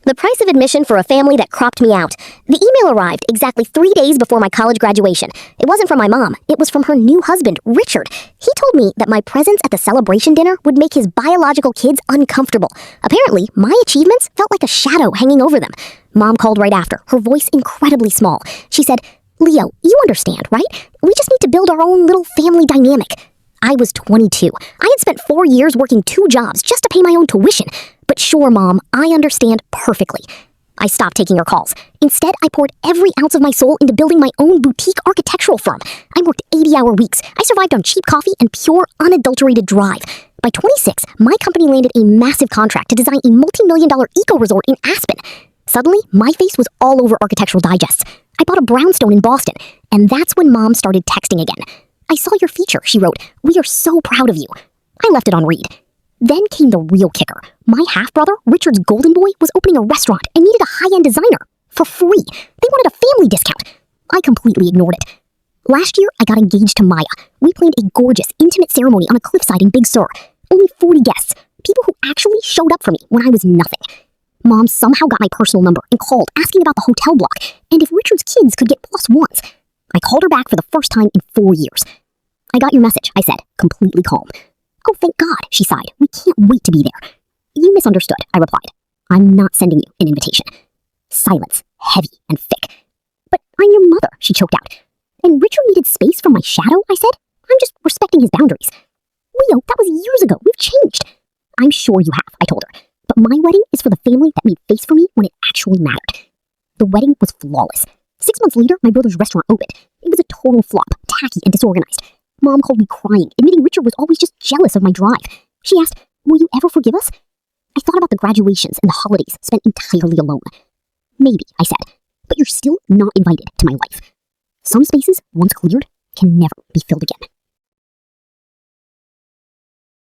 The price of admission for a family that cropped me out. The email arrived exactly 3 days before my college graduation. It wasn't from my mom. It was from her new husband, Richard. He told me that my presence at the celebration dinner would make his biological kids uncomfortable. Apparently, my achievements felt like a shadow hanging over them. Mom called right after, her voice incredibly small. She said, "Leo, you understand, right? We just need to build our own little family dynamic." I was 22. I had spent 4 years working 2 jobs just to pay my own tuition. But sure, Mom, I understand perfectly. I stopped taking her calls. Instead, I poured every ounce of my soul into building my own boutique architectural firm. I worked 80-hour weeks. I survived on cheap coffee and pure, unadulterated drive. By 26, my company landed a massive contract to design a multi-million-dollar eco-resort in Aspen. Suddenly, my face was all over Architectural Digests. I bought a brownstone in Boston, and that's when Mom started texting again. "I saw your feature," she wrote. "We are so proud of you." I left it on read. Then came the real kicker. My half-brother, Richard's golden boy, was opening a restaurant and needed a high-end designer. For free. They wanted a family discount. I completely ignored it. Last year, I got engaged to Maya. We planned a gorgeous, intimate ceremony on a cliffside in Big Sur. Only 40 guests. People who actually showed up for me when I was nothing. Mom somehow got my personal number and called asking about the hotel block and if Richard's kids could get +1s. I called her back for the first time in 4 years. "I got your message," I said, completely calm. "Oh, thank God," she sighed. "We can't wait to be there." "You misunderstood," I replied. "I'm not sending you an invitation." Silence, heavy and thick. "But I'm your mother," she choked out. "And Richard needed space from my shadow," I said. "I'm just respecting his boundaries." "Leo, that was years ago. We've changed." "I'm sure you have," I told her. "But my wedding is for the family that made space for me when it actually mattered." The wedding was flawless. 6 months later, my brother's restaurant opened. It was a total flop, tacky and disorganized. Mom called me crying, admitting Richard was always just jealous of my drive. She asked, "Will you ever forgive us?" I thought about the graduations and the holidays spent entirely alone. "Maybe," I said, "but you're still not invited to my life." Some spaces, once cleared, can never be filled again.